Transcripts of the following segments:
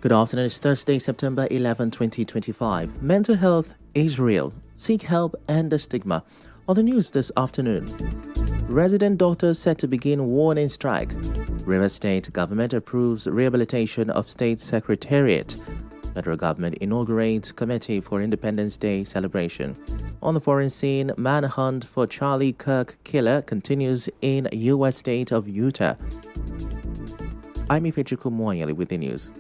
Good afternoon. It's Thursday, September 11, 2025. Mental health is real. Seek help and the stigma. On the news this afternoon, resident doctors set to begin warning strike. Rivers State government approves rehabilitation of state secretariat. Federal government inaugurates committee for Independence Day celebration. On the foreign scene, manhunt for Charlie Kirk killer continues in U.S. state of Utah. I'm Ifechukwu Muonyili with the news.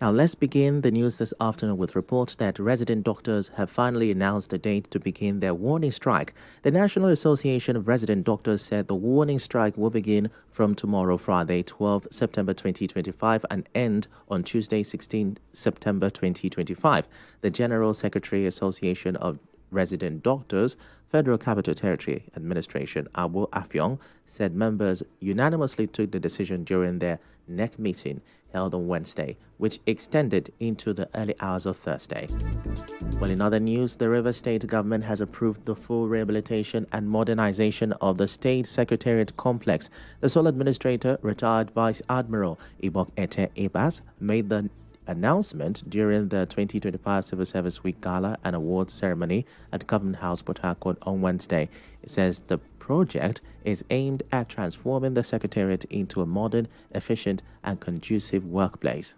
Now, let's begin the news this afternoon with reports that resident doctors have finally announced the date to begin their warning strike. The National Association of Resident Doctors said the warning strike will begin from tomorrow, Friday, 12 September 2025, and end on Tuesday, 16 September 2025. The General Secretary Association of Resident Doctors, Federal Capital Territory Administration, Abu Afyong, said members unanimously took the decision during their NEC meeting held on Wednesday, which extended into the early hours of Thursday. Well, in other news, the Rivers State government has approved the full rehabilitation and modernization of the State Secretariat complex. The sole administrator, retired Vice Admiral Ibok Ete Ebas, made the announcement during the 2025 Civil Service Week Gala and Awards ceremony at Government House, Port Harcourt on Wednesday. It says the project is aimed at transforming the Secretariat into a modern, efficient, and conducive workplace.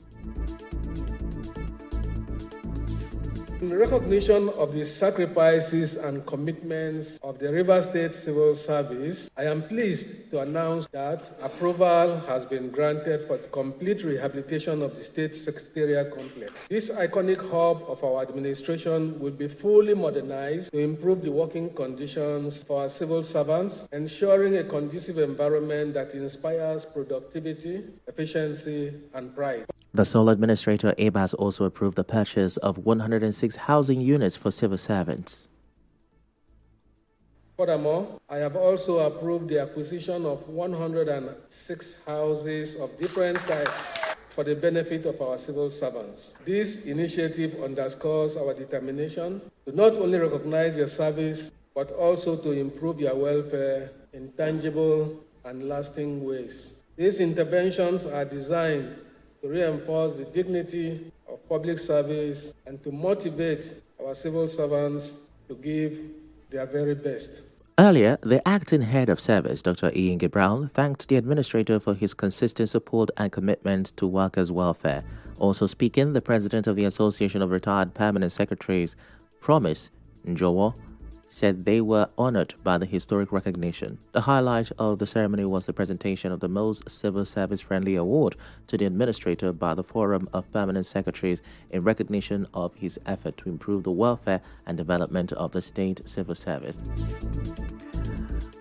In recognition of the sacrifices and commitments of the Rivers State Civil Service, I am pleased to announce that approval has been granted for the complete rehabilitation of the State Secretariat complex. This iconic hub of our administration will be fully modernized to improve the working conditions for our civil servants, ensuring a conducive environment that inspires productivity, efficiency, and pride. The sole administrator, Ebas, also approved the purchase of 106 housing units for civil servants. Furthermore, I have also approved the acquisition of 106 houses of different types for the benefit of our civil servants. This initiative underscores our determination to not only recognize their service, but also to improve their welfare in tangible and lasting ways. These interventions are designed to reinforce the dignity of public service and to motivate our civil servants to give their very best. Earlier, the acting head of service, Dr. Ian Brown, thanked the administrator for his consistent support and commitment to workers' welfare. Also speaking, the president of the Association of Retired Permanent Secretaries, Promise Njowo, said they were honored by the historic recognition. The highlight of the ceremony was the presentation of the Most Civil Service Friendly Award to the administrator by the Forum of Permanent Secretaries in recognition of his effort to improve the welfare and development of the state civil service.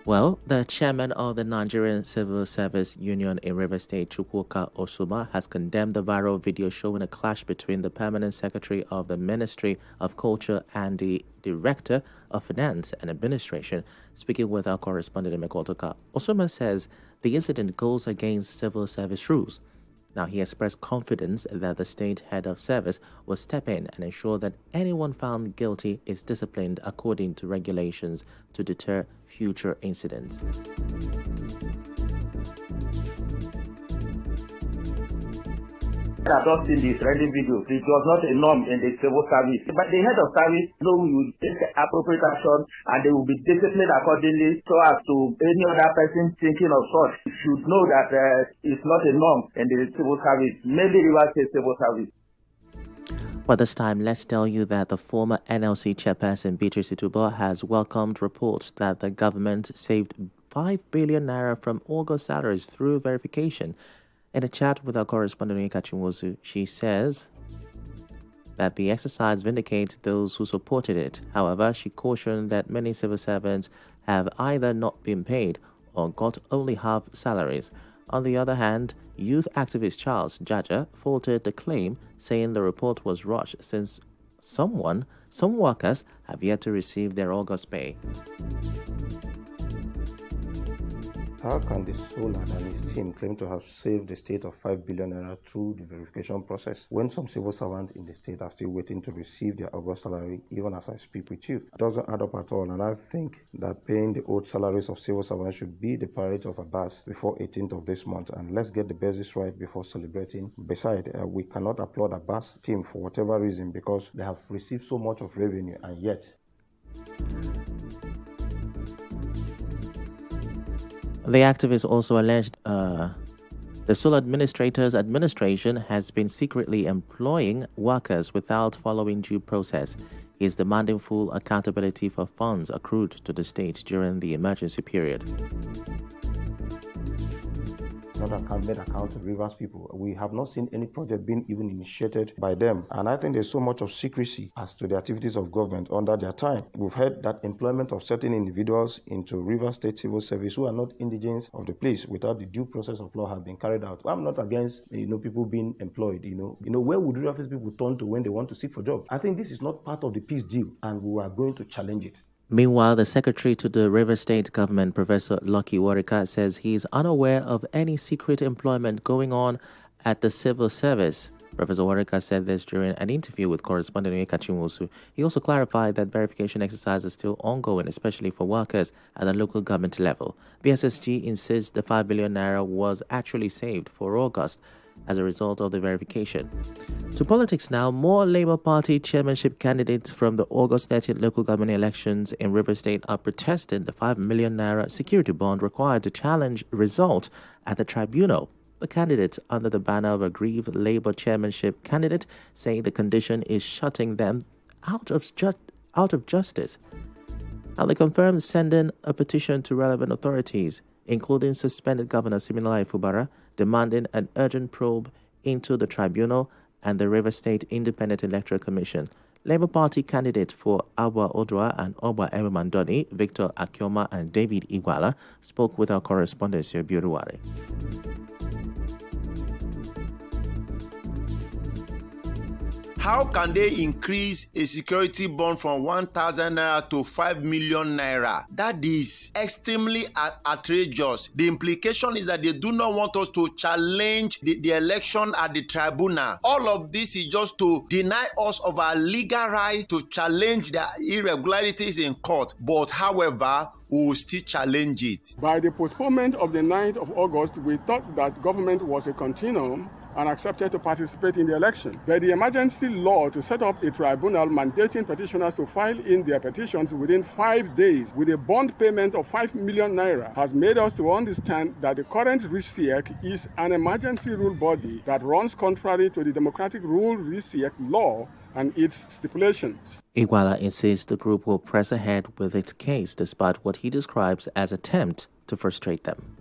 Well, the chairman of the Nigerian Civil Service Union in Rivers State, Chukwuka Osuma, has condemned the viral video showing a clash between the permanent secretary of the Ministry of Culture and the Director of Finance and Administration. Speaking with our correspondent in Mekotoka, Osuma says the incident goes against civil service rules. Now, he expressed confidence that the state head of service will step in and ensure that anyone found guilty is disciplined according to regulations to deter future incidents. I have not seen the trending video. It was not a norm in the civil service. But the head of service know we will take appropriate action and they will be disciplined accordingly so as to any other person thinking of such should know that it's not a norm in the civil service, maybe Rivers State civil service. But this time, let's tell you that the former NLC chairperson Beatrice Itubo has welcomed reports that the government saved 5 billion naira from August salaries through verification. In a chat with our correspondent Onyeka Chinwozu, she says that the exercise vindicates those who supported it. However, she cautioned that many civil servants have either not been paid or got only half salaries. On the other hand, youth activist Charles Jaja faulted the claim, saying the report was rushed since some workers have yet to receive their August pay. How can the Solar and his team claim to have saved the state of 5 billion naira through the verification process when some civil servants in the state are still waiting to receive their August salary even as I speak with you? It doesn't add up at all, and I think that paying the old salaries of civil servants should be the priority of Abbas before 18th of this month, and let's get the basics right before celebrating. Besides, we cannot applaud Abbas' team for whatever reason because they have received so much of revenue and yet the activist also alleged the Solar Administrators Administration has been secretly employing workers without following due process. He is demanding full accountability for funds accrued to the state during the emergency period. not made account to Rivers people. We have not seen any project being even initiated by them. And I think there's so much of secrecy as to the activities of government under their time. We've heard that employment of certain individuals into Rivers State Civil Service who are not indigents of the place without the due process of law have been carried out. I'm not against, people being employed, where would Rivers people turn to when they want to seek for jobs? I think this is not part of the peace deal and we are going to challenge it. Meanwhile, the secretary to the Rivers State government, Professor Lucky Warika, says he is unaware of any secret employment going on at the civil service. Professor Warika said this during an interview with correspondent Ifechukwu. He also clarified that verification exercises are still ongoing, especially for workers at the local government level. The SSG insists the 5 billion naira was actually saved for August as a result of the verification. To politics now, more Labour Party chairmanship candidates from the August 30th local government elections in Rivers State are protesting the 5 million naira security bond required to challenge result at the tribunal. The candidates under the banner of aggrieved Labour chairmanship candidate say the condition is shutting them out of justice. Now they confirmed sending a petition to relevant authorities, including suspended Governor Siminalayi Fubara, demanding an urgent probe into the tribunal and the Rivers State Independent Electoral Commission. Labour Party candidates for Abwa Odwa and Obwa Ebemandoni, Victor Akioma and David Igwala, spoke with our correspondent, Sir Buruwari. How can they increase a security bond from 1,000 naira to 5 million naira? That is extremely outrageous. The implication is that they do not want us to challenge the election at the tribunal. All of this is just to deny us of our legal right to challenge the irregularities in court. But however, we will still challenge it. By the postponement of the 9th of August, we thought that government was a continuum and accepted to participate in the election. But the emergency law to set up a tribunal mandating petitioners to file in their petitions within 5 days with a bond payment of 5 million naira has made us to understand that the current RISIEC is an emergency rule body that runs contrary to the democratic rule RISIEC law and its stipulations. Igwala insists the group will press ahead with its case despite what he describes as attempt to frustrate them.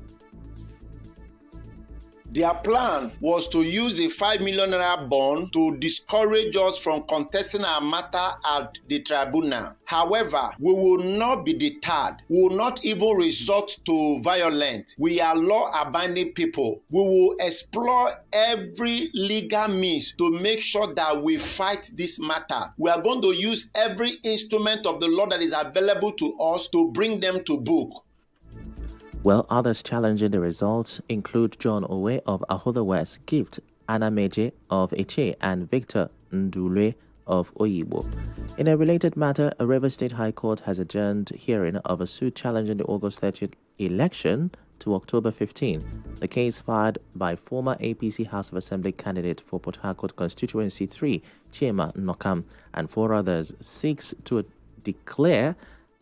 Their plan was to use the 5 million naira bond to discourage us from contesting our matter at the tribunal. However, we will not be deterred. We will not even resort to violence. We are law-abiding people. We will explore every legal means to make sure that we fight this matter. We are going to use every instrument of the law that is available to us to bring them to book. Well, others challenging the results include John Owe of Ahoda West, Gift Anameje of Eche, and Victor Ndule of Oyibo. In a related matter, a Rivers State High Court has adjourned hearing of a suit challenging the August 30th election to October 15. The case filed by former APC House of Assembly candidate for Port Harcourt Constituency 3, Chima Nokam, and 4 others seeks to declare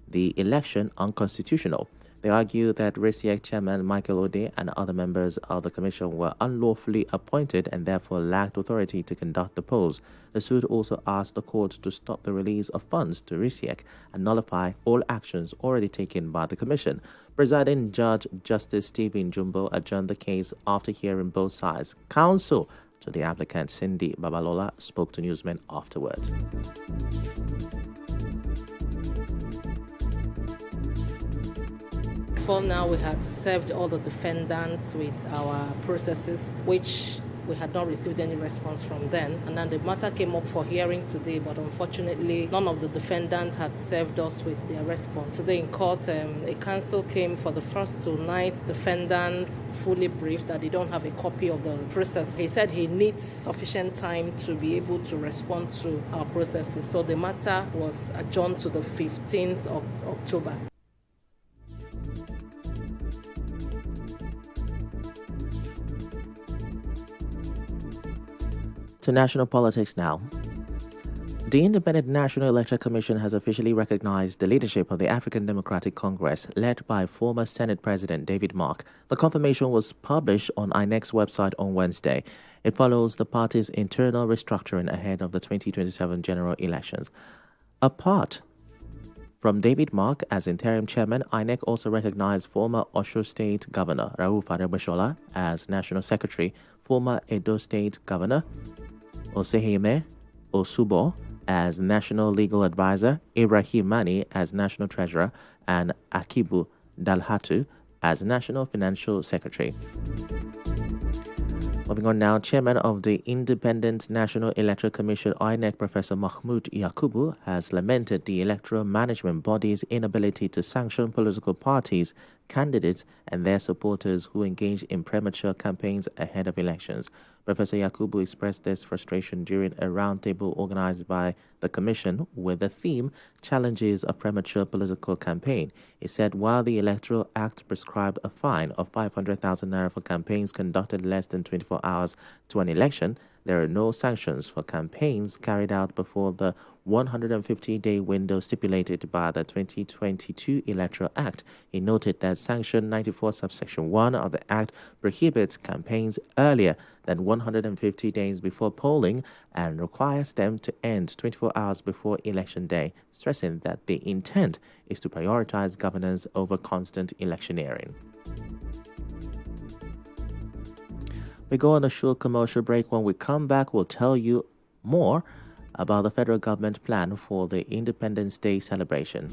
the election unconstitutional. They argue that RISIEC Chairman Michael Ode and other members of the Commission were unlawfully appointed and therefore lacked authority to conduct the polls. The suit also asked the court to stop the release of funds to RISIEC and nullify all actions already taken by the Commission. Presiding Judge Justice Stephen Jumbo adjourned the case after hearing both sides. Counsel to the applicant Cindy Babalola spoke to newsmen afterwards. For now, we had served all the defendants with our processes, which we had not received any response from them. And then the matter came up for hearing today, but unfortunately, none of the defendants had served us with their response. Today in court, a counsel came for the first 2 nights. Defendants fully briefed that they don't have a copy of the process. He said he needs sufficient time to be able to respond to our processes. So the matter was adjourned to the 15th of October. To national politics now. The Independent National Electoral Commission has officially recognized the leadership of the African Democratic Congress, led by former Senate President David Mark. The confirmation was published on INEC's website on Wednesday. It follows the party's internal restructuring ahead of the 2027 general elections. Apart from David Mark as interim chairman, INEC also recognized former Osho State Governor Rauf Aregbesola as national secretary, former Edo State Governor Osehime Osubo as National Legal Advisor, Ibrahim Mani as National Treasurer, and Akibu Dalhatu as National Financial Secretary. Moving on now, Chairman of the Independent National Electoral Commission, INEC, Professor Mahmoud Yakubu, has lamented the electoral management body's inability to sanction political parties, candidates, and their supporters who engage in premature campaigns ahead of elections. Professor Yakubu expressed this frustration during a roundtable organized by the Commission with the theme Challenges of Premature Political Campaign. He said while the Electoral Act prescribed a fine of 500,000 naira for campaigns conducted less than 24 hours to an election, there are no sanctions for campaigns carried out before the 150-day window stipulated by the 2022 Electoral Act. He noted that Sanction 94 subsection 1 of the Act prohibits campaigns earlier than 150 days before polling and requires them to end 24 hours before election day, stressing that the intent is to prioritize governance over constant electioneering. We go on a short commercial break. When we come back, we'll tell you more about the federal government plan for the Independence Day celebration.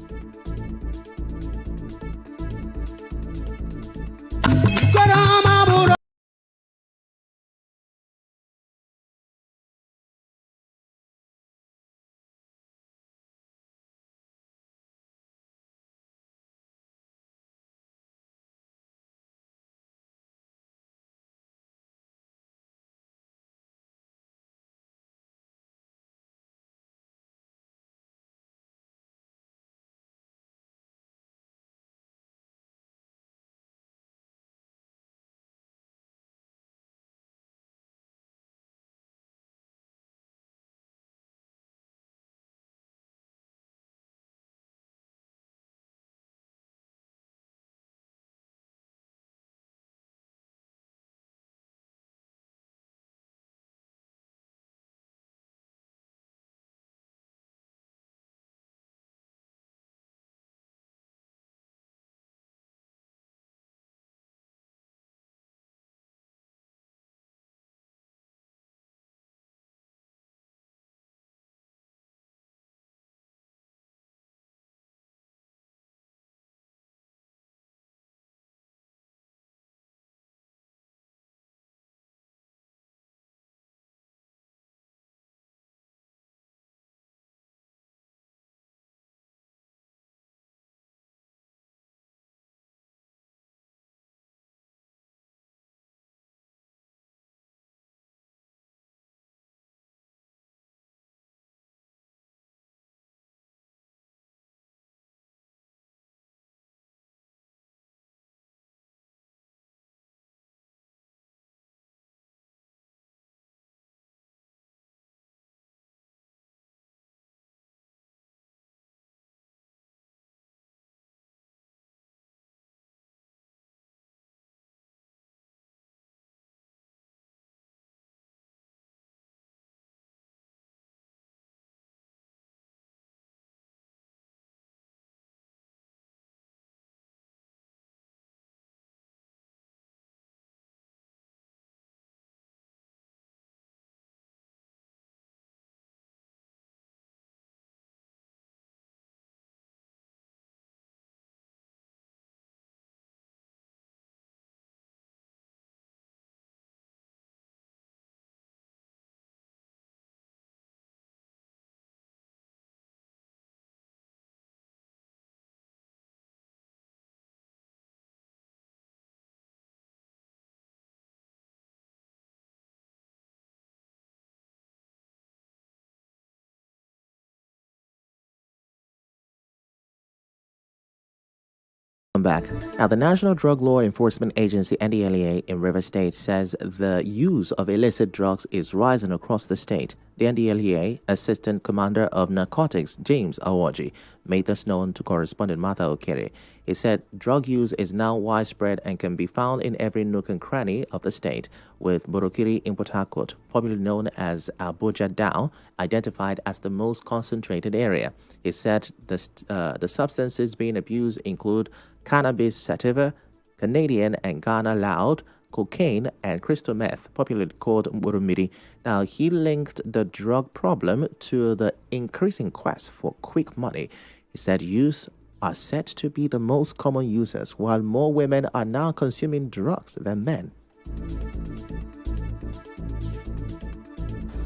Back. Now, the National Drug Law Enforcement Agency, NDLEA, in Rivers State says the use of illicit drugs is rising across the state. The NDLEA Assistant Commander of Narcotics, James Awoji, made this known to correspondent Martha Okere. He said drug use is now widespread and can be found in every nook and cranny of the state, with Borokiri in Port Harcourt, popularly known as Abuja Down, identified as the most concentrated area. He said the substances being abused include cannabis sativa, Canadian and Ghana loud, cocaine, and crystal meth, popularly called Muonyili. Now, he linked the drug problem to the increasing quest for quick money. He said youths are said to be the most common users, while more women are now consuming drugs than men.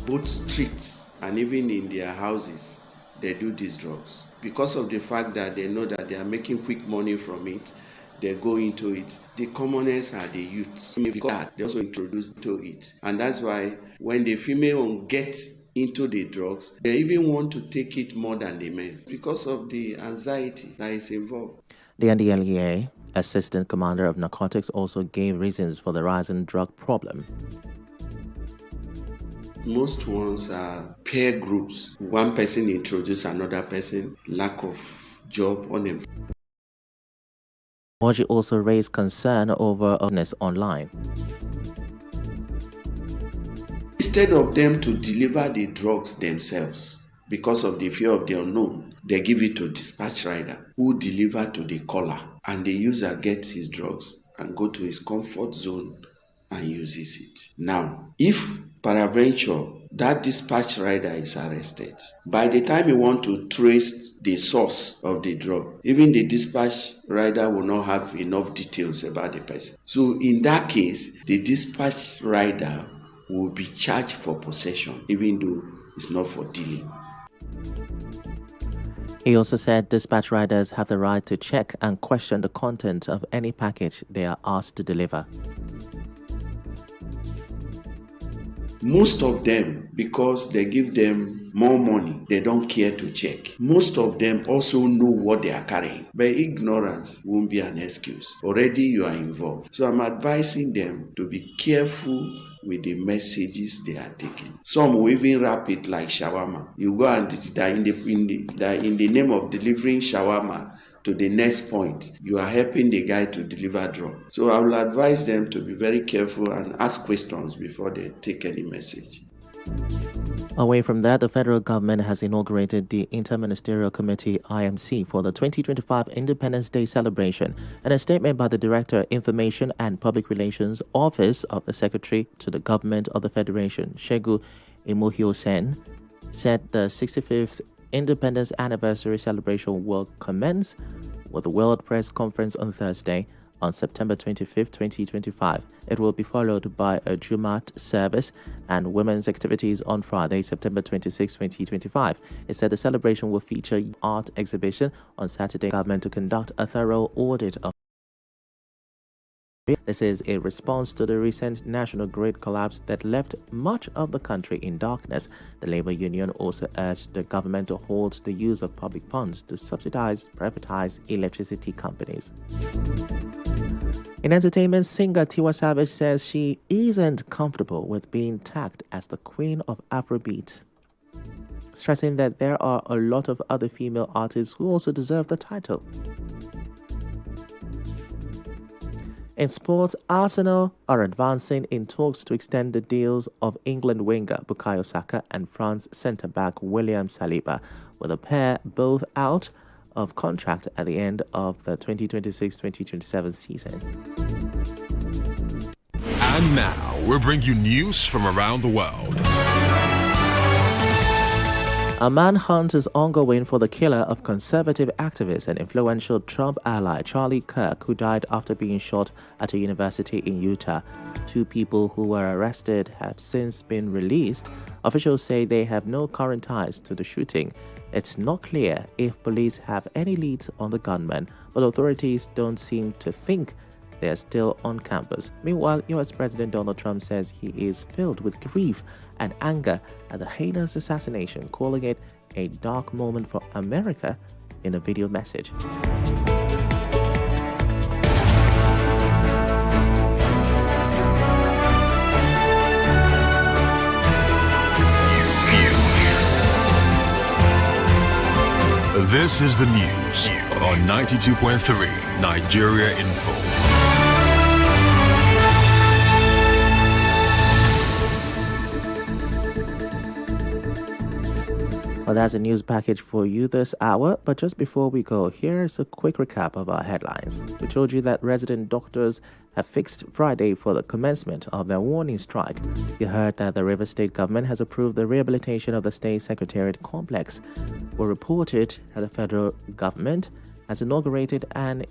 Both streets and even in their houses, they do these drugs. Because of the fact that they know that they are making quick money from it, they go into it. The commoners are the youths. Because they also introduce to it. And that's why when the female gets into the drugs, they even want to take it more than the men because of the anxiety that is involved. The NDLEA Assistant Commander of Narcotics also gave reasons for the rising drug problem. Most ones are peer groups. One person introduces another person, lack of job, unemployment. Oji also raised concern over business online. Instead of them to deliver the drugs themselves, because of the fear of the unknown, they give it to dispatch rider who deliver to the caller, and the user gets his drugs and go to his comfort zone and uses it. Now, if peradventure that dispatch rider is arrested, by the time you want to trace the source of the drug, even the dispatch rider will not have enough details about the person. So in that case, the dispatch rider will be charged for possession, even though it's not for dealing. He also said dispatch riders have the right to check and question the content of any package they are asked to deliver. Most of them, because they give them more money, they don't care to check. Most of them also know what they are carrying, but ignorance won't be an excuse. Already you are involved. So I'm advising them to be careful with the messages they are taking. Some will even wrap it like shawarma. You go and in the name of delivering shawarma to the next point, you are helping the guy to deliver drug. So I will advise them to be very careful and ask questions before they take any message. Away from that, the federal government has inaugurated the Interministerial Committee IMC for the 2025 Independence Day celebration. And a statement by the Director, Information and Public Relations Office of the Secretary to the Government of the Federation, Shegu Imohio-sen, said the 65th Independence Anniversary celebration will commence with the World Press Conference on Thursday, on September 25, 2025. It will be followed by a Jumat service and women's activities on Friday, September 26, 2025. It said the celebration will feature art exhibition on Saturday. Government to conduct a thorough audit of. This is a response to the recent national grid collapse that left much of the country in darkness. The labor union also urged the government to halt the use of public funds to subsidize privatized electricity companies. In entertainment, singer Tiwa Savage says she isn't comfortable with being tagged as the queen of Afrobeat, stressing that there are a lot of other female artists who also deserve the title. In sports, Arsenal are advancing in talks to extend the deals of England winger Bukayo Saka and France centre-back William Saliba, with the pair both out of contract at the end of the 2026-2027 season. And now, we'll bring you news from around the world. A manhunt is ongoing for the killer of conservative activist and influential Trump ally Charlie Kirk, who died after being shot at a university in Utah. 2 people who were arrested have since been released. Officials say they have no current ties to the shooting. It's not clear if police have any leads on the gunman, but authorities don't seem to think they're still on campus. Meanwhile, US President Donald Trump says he is filled with grief and anger at the heinous assassination, calling it a dark moment for America in a video message. This is the news on 92.3 Nigeria Info. Well, that's a news package for you this hour, but just before we go, here's a quick recap of our headlines. We told you that resident doctors have fixed Friday for the commencement of their warning strike. You heard that the Rivers State government has approved the rehabilitation of the state secretariat complex. We reported that the federal government has inaugurated an